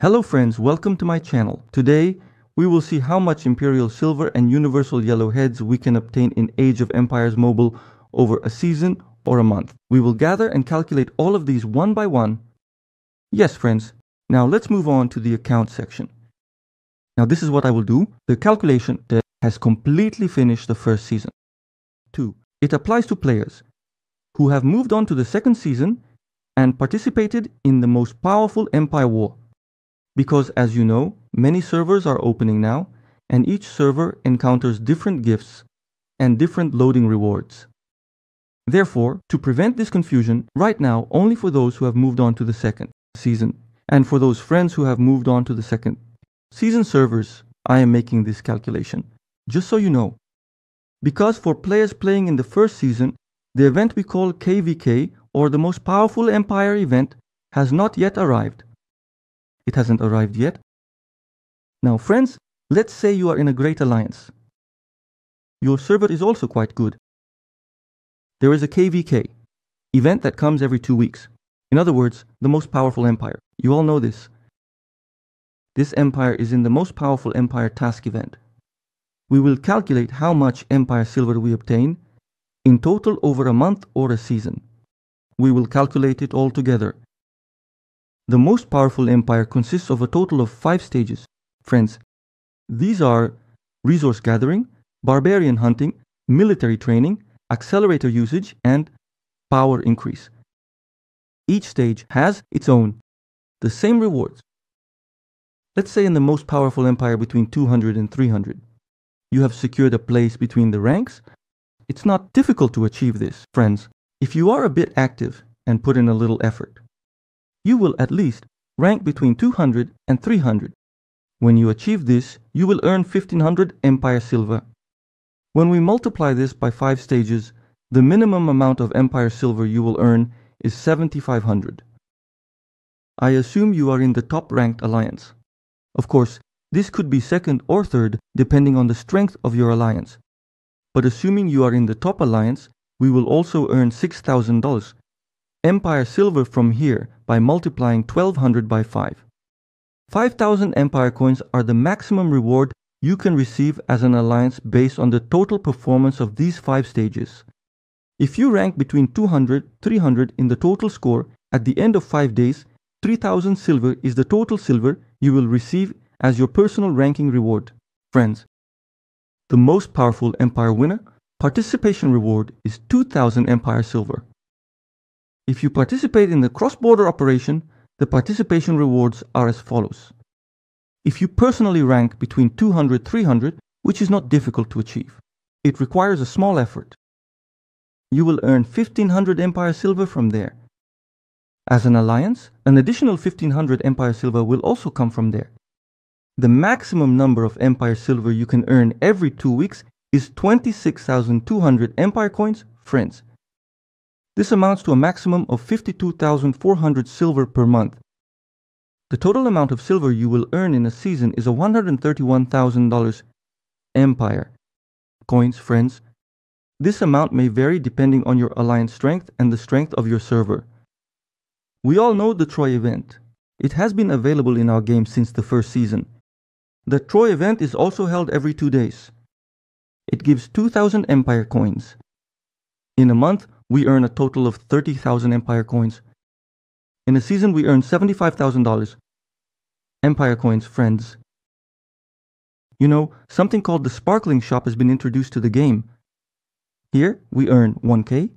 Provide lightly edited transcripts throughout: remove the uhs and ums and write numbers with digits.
Hello friends, welcome to my channel. Today, we will see how much Imperial Silver and Universal Yellow Heads we can obtain in Age of Empires Mobile over a season or a month. We will gather and calculate all of these one by one. Yes friends, now let's move on to the account section. Now this is what I will do. The calculation has completely finished the first season. 2. It applies to players who have moved on to the second season and participated in the most powerful Empire War. Because as you know, many servers are opening now, and each server encounters different gifts and different loading rewards. Therefore, to prevent this confusion, right now only for those who have moved on to the second season, and for those friends who have moved on to the second season servers, I am making this calculation, just so you know. Because for players playing in the first season, the event we call KVK, or the most powerful Empire event, has not yet arrived. It hasn't arrived yet. Now friends, let's say you are in a great alliance. Your server is also quite good. There is a KVK, event that comes every 2 weeks. In other words, the most powerful empire. You all know this. This empire is in the most powerful empire task event. We will calculate how much Empire Silver we obtain in total over a month or a season. We will calculate it all together. The most powerful empire consists of a total of 5 stages. Friends, these are resource gathering, barbarian hunting, military training, accelerator usage, and power increase. Each stage has its own, the same rewards. Let's say in the most powerful empire between 200 and 300. You have secured a place between the ranks. It's not difficult to achieve this, friends. If you are a bit active and put in a little effort, you will at least rank between 200 and 300. When you achieve this, you will earn 1500 Empire Silver. When we multiply this by 5 stages, the minimum amount of Empire Silver you will earn is 7500. I assume you are in the top ranked alliance. Of course, this could be second or third depending on the strength of your alliance. But assuming you are in the top alliance, we will also earn $6,000 Empire Silver from here by multiplying 1200 by 5. 5000 Empire Coins are the maximum reward you can receive as an alliance based on the total performance of these 5 stages. If you rank between 200 300 in the total score, at the end of 5 days, 3000 silver is the total silver you will receive as your personal ranking reward. Friends, the most powerful Empire winner participation reward is 2000 Empire Silver. If you participate in the cross-border operation, the participation rewards are as follows. If you personally rank between 200 300, which is not difficult to achieve, it requires a small effort. You will earn 1500 Empire Silver from there. As an alliance, an additional 1500 Empire Silver will also come from there. The maximum number of Empire Silver you can earn every 2 weeks is 26,200 Empire Coins, friends. This amounts to a maximum of 52,400 silver per month. The total amount of silver you will earn in a season is a $131,000 Empire Coins, friends. This amount may vary depending on your alliance strength and the strength of your server. We all know the Troy event. It has been available in our game since the first season. The Troy event is also held every 2 days. It gives 2,000 Empire Coins. In a month, we earn a total of 30,000 Empire Coins. In a season, we earn $75,000 Empire Coins, friends. You know, something called the Sparkling Shop has been introduced to the game. Here, we earn 1K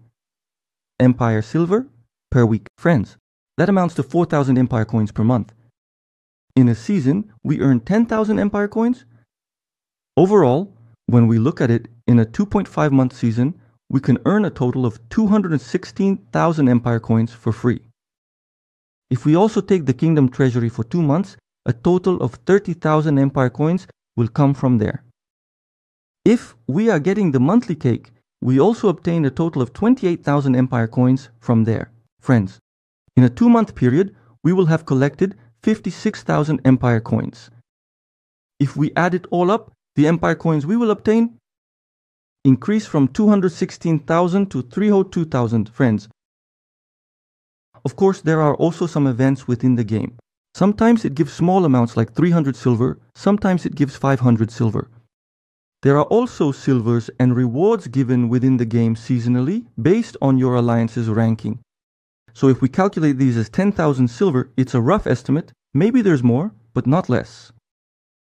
Empire Silver per week, friends. That amounts to 4,000 Empire Coins per month. In a season, we earn 10,000 Empire Coins. Overall, when we look at it in a 2.5 month season, we can earn a total of 216,000 Empire Coins for free. If we also take the Kingdom Treasury for 2 months, a total of 30,000 Empire Coins will come from there. If we are getting the monthly cake, we also obtain a total of 28,000 Empire Coins from there. Friends, in a 2-month period, we will have collected 56,000 Empire Coins. If we add it all up, the Empire Coins we will obtain increase from 216,000 to 302,000, friends. Of course, there are also some events within the game. Sometimes it gives small amounts like 300 silver, sometimes it gives 500 silver. There are also silvers and rewards given within the game seasonally based on your alliance's ranking. So if we calculate these as 10,000 silver, it's a rough estimate. Maybe there's more, but not less.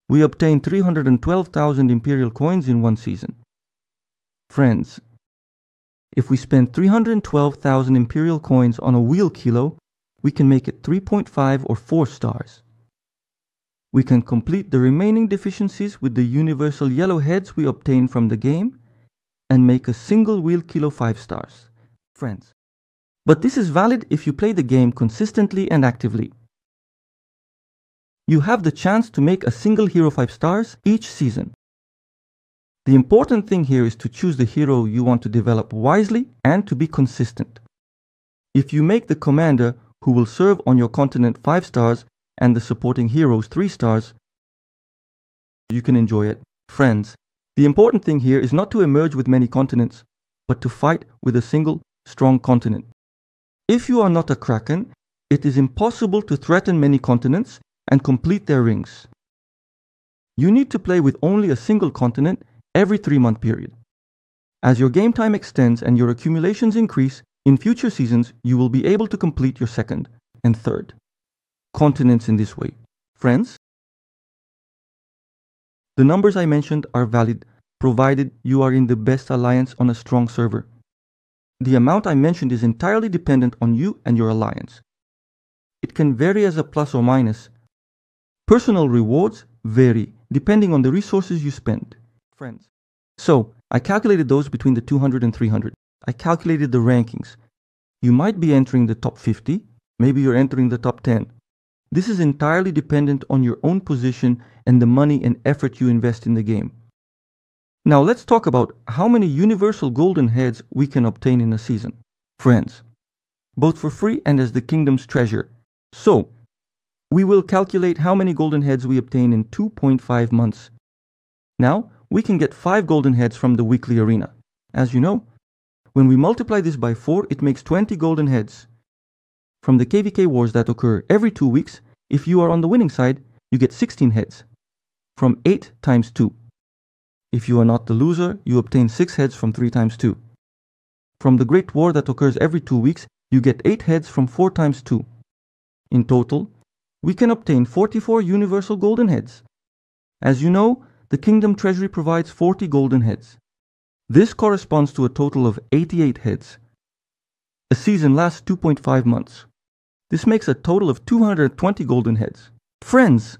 We obtain 312,000 imperial coins in one season. Friends, if we spend 312,000 imperial coins on a wheel kilo, we can make it 3.5 or 4 stars. We can complete the remaining deficiencies with the universal yellow heads we obtain from the game and make a single wheel kilo 5 stars. Friends. But this is valid if you play the game consistently and actively. You have the chance to make a single hero 5 stars each season. The important thing here is to choose the hero you want to develop wisely and to be consistent. If you make the commander who will serve on your continent 5 stars and the supporting heroes 3 stars, you can enjoy it. Friends, the important thing here is not to emerge with many continents, but to fight with a single strong continent. If you are not a Kraken, it is impossible to threaten many continents and complete their rings. You need to play with only a single continent every 3-month period. As your game time extends and your accumulations increase, in future seasons you will be able to complete your second and third continents in this way. Friends, the numbers I mentioned are valid provided you are in the best alliance on a strong server. The amount I mentioned is entirely dependent on you and your alliance. It can vary as a plus or minus. Personal rewards vary depending on the resources you spend. Friends. So, I calculated those between the 200 and 300. I calculated the rankings. You might be entering the top 50, maybe you're entering the top 10. This is entirely dependent on your own position and the money and effort you invest in the game. Now let's talk about how many universal golden heads we can obtain in a season. Friends, both for free and as the kingdom's treasure. So, we will calculate how many golden heads we obtain in 2.5 months. Now, we can get 5 golden heads from the weekly arena. As you know, when we multiply this by 4, it makes 20 golden heads. From the KVK wars that occur every 2 weeks, if you are on the winning side, you get 16 heads. From 8 times 2. If you are not the loser, you obtain 6 heads from 3 times 2. From the Great War that occurs every 2 weeks, you get 8 heads from 4 times 2. In total, we can obtain 44 universal golden heads. As you know, the Kingdom Treasury provides 40 golden heads. This corresponds to a total of 88 heads. A season lasts 2.5 months. This makes a total of 220 golden heads. Friends,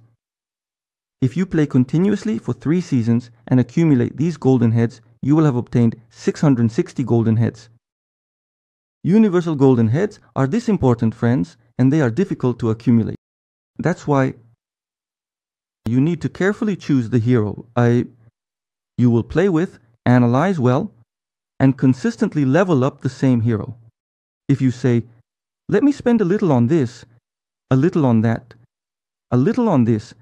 if you play continuously for 3 seasons and accumulate these golden heads, you will have obtained 660 golden heads. Universal golden heads are this important, friends, and they are difficult to accumulate. That's why you need to carefully choose the hero you will play with, analyze well, and consistently level up the same hero. If you say, let me spend a little on this, a little on that, a little on this,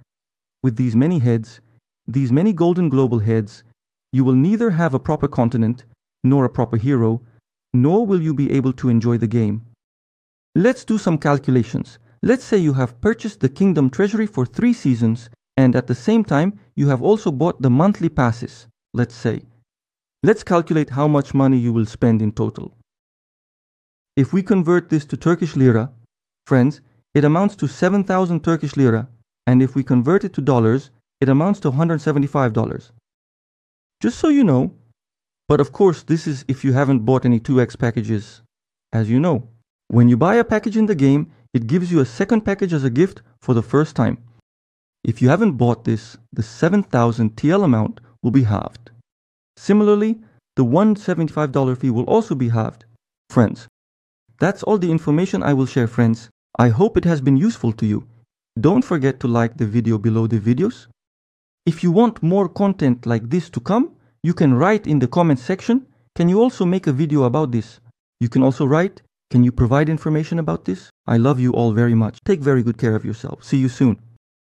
with these many heads, these many golden global heads, you will neither have a proper continent, nor a proper hero, nor will you be able to enjoy the game. Let's do some calculations. Let's say you have purchased the Kingdom Treasury for 3 seasons, and at the same time, you have also bought the monthly passes, let's say. Let's calculate how much money you will spend in total. If we convert this to Turkish lira, friends, it amounts to 7,000 Turkish lira, and if we convert it to dollars, it amounts to $175. Just so you know, but of course this is if you haven't bought any 2x packages, as you know. When you buy a package in the game, it gives you a second package as a gift for the first time. If you haven't bought this, the 7,000 TL amount will be halved. Similarly, the $175 fee will also be halved. Friends, that's all the information I will share, friends. I hope it has been useful to you. Don't forget to like the video below the videos. If you want more content like this to come, you can write in the comment section, can you also make a video about this? You can also write, can you provide information about this? I love you all very much. Take very good care of yourself. See you soon.